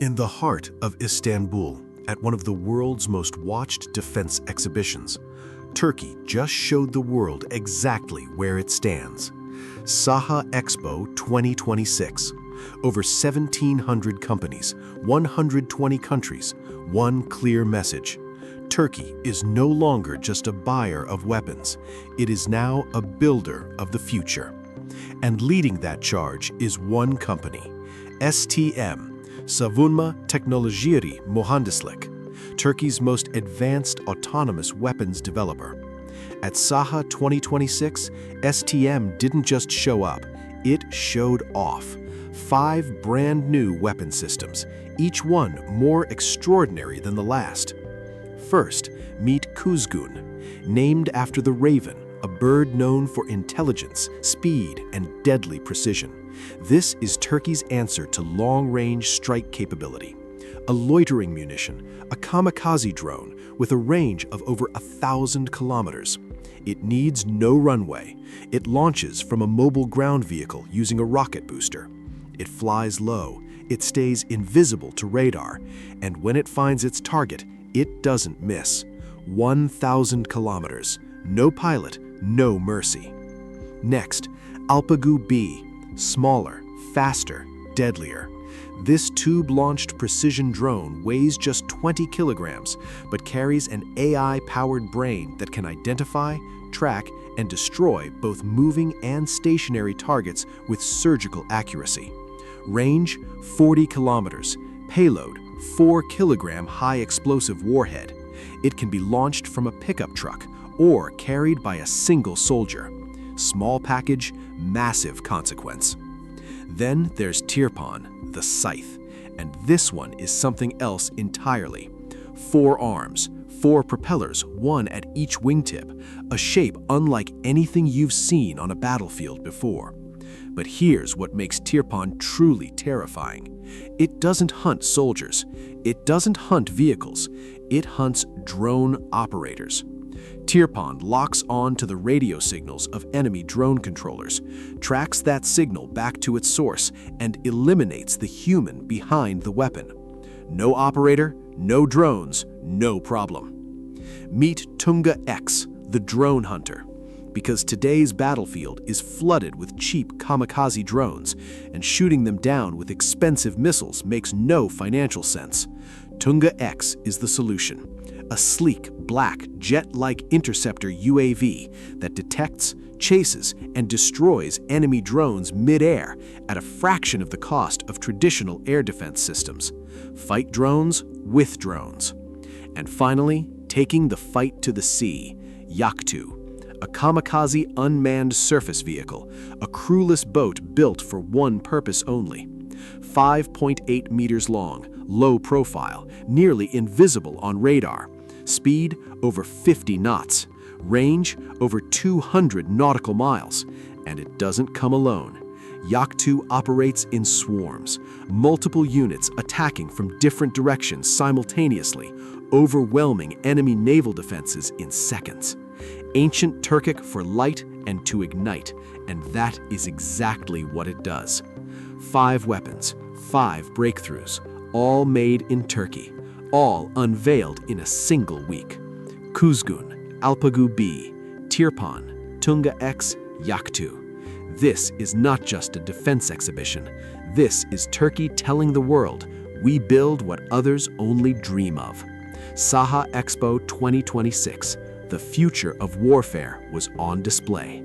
In the heart of Istanbul, at one of the world's most watched defense exhibitions, Turkey just showed the world exactly where it stands. SAHA EXPO 2026. Over 1,700 companies, 120 countries, one clear message. Turkey is no longer just a buyer of weapons. It is now a builder of the future. And leading that charge is one company, STM, Savunma Teknolojileri Mühendislik, Turkey's most advanced autonomous weapons developer. At SAHA 2026, STM didn't just show up, it showed off. 5 brand new weapon systems, each one more extraordinary than the last. First, meet KUZGUN, named after the raven, a bird known for intelligence, speed, and deadly precision. This is Turkey's answer to long-range strike capability. A loitering munition, a kamikaze drone with a range of over 1,000 kilometers. It needs no runway. It launches from a mobile ground vehicle using a rocket booster. It flies low, it stays invisible to radar, and when it finds its target, it doesn't miss. 1,000 kilometers, no pilot, no mercy. Next, ALPAGU-B, smaller, faster, deadlier. This tube-launched precision drone weighs just 20 kilograms, but carries an AI-powered brain that can identify, track, and destroy both moving and stationary targets with surgical accuracy. Range, 40 kilometers. Payload, 4-kilogram high-explosive warhead. It can be launched from a pickup truck or carried by a single soldier. Small package, massive consequence. Then there's TIRPAN, the scythe, and this one is something else entirely. 4 arms, 4 propellers, one at each wingtip, a shape unlike anything you've seen on a battlefield before. But here's what makes TIRPAN truly terrifying. It doesn't hunt soldiers. It doesn't hunt vehicles. It hunts drone operators. TIRPAN locks on to the radio signals of enemy drone controllers, tracks that signal back to its source, and eliminates the human behind the weapon. No operator, no drones, no problem. Meet TUNGA-X, the drone hunter. Because today's battlefield is flooded with cheap kamikaze drones, and shooting them down with expensive missiles makes no financial sense. TUNGA-X is the solution. A sleek, black, jet-like interceptor UAV that detects, chases, and destroys enemy drones mid-air at a fraction of the cost of traditional air defense systems. Fight drones with drones. And finally, taking the fight to the sea, YAKTU. A kamikaze unmanned surface vehicle, a crewless boat built for one purpose only. 5.8 meters long, low profile, nearly invisible on radar. Speed over 50 knots. Range over 200 nautical miles. And it doesn't come alone. YAKTU operates in swarms, multiple units attacking from different directions simultaneously, overwhelming enemy naval defenses in seconds. Ancient Turkic for light and to ignite, and that is exactly what it does. 5 weapons, 5 breakthroughs, all made in Turkey, all unveiled in a single week. KUZGUN, ALPAGU-B, TIRPAN, TUNGA-X, YAKTU. This is not just a defense exhibition. This is Turkey telling the world, we build what others only dream of. SAHA EXPO 2026. The future of warfare was on display.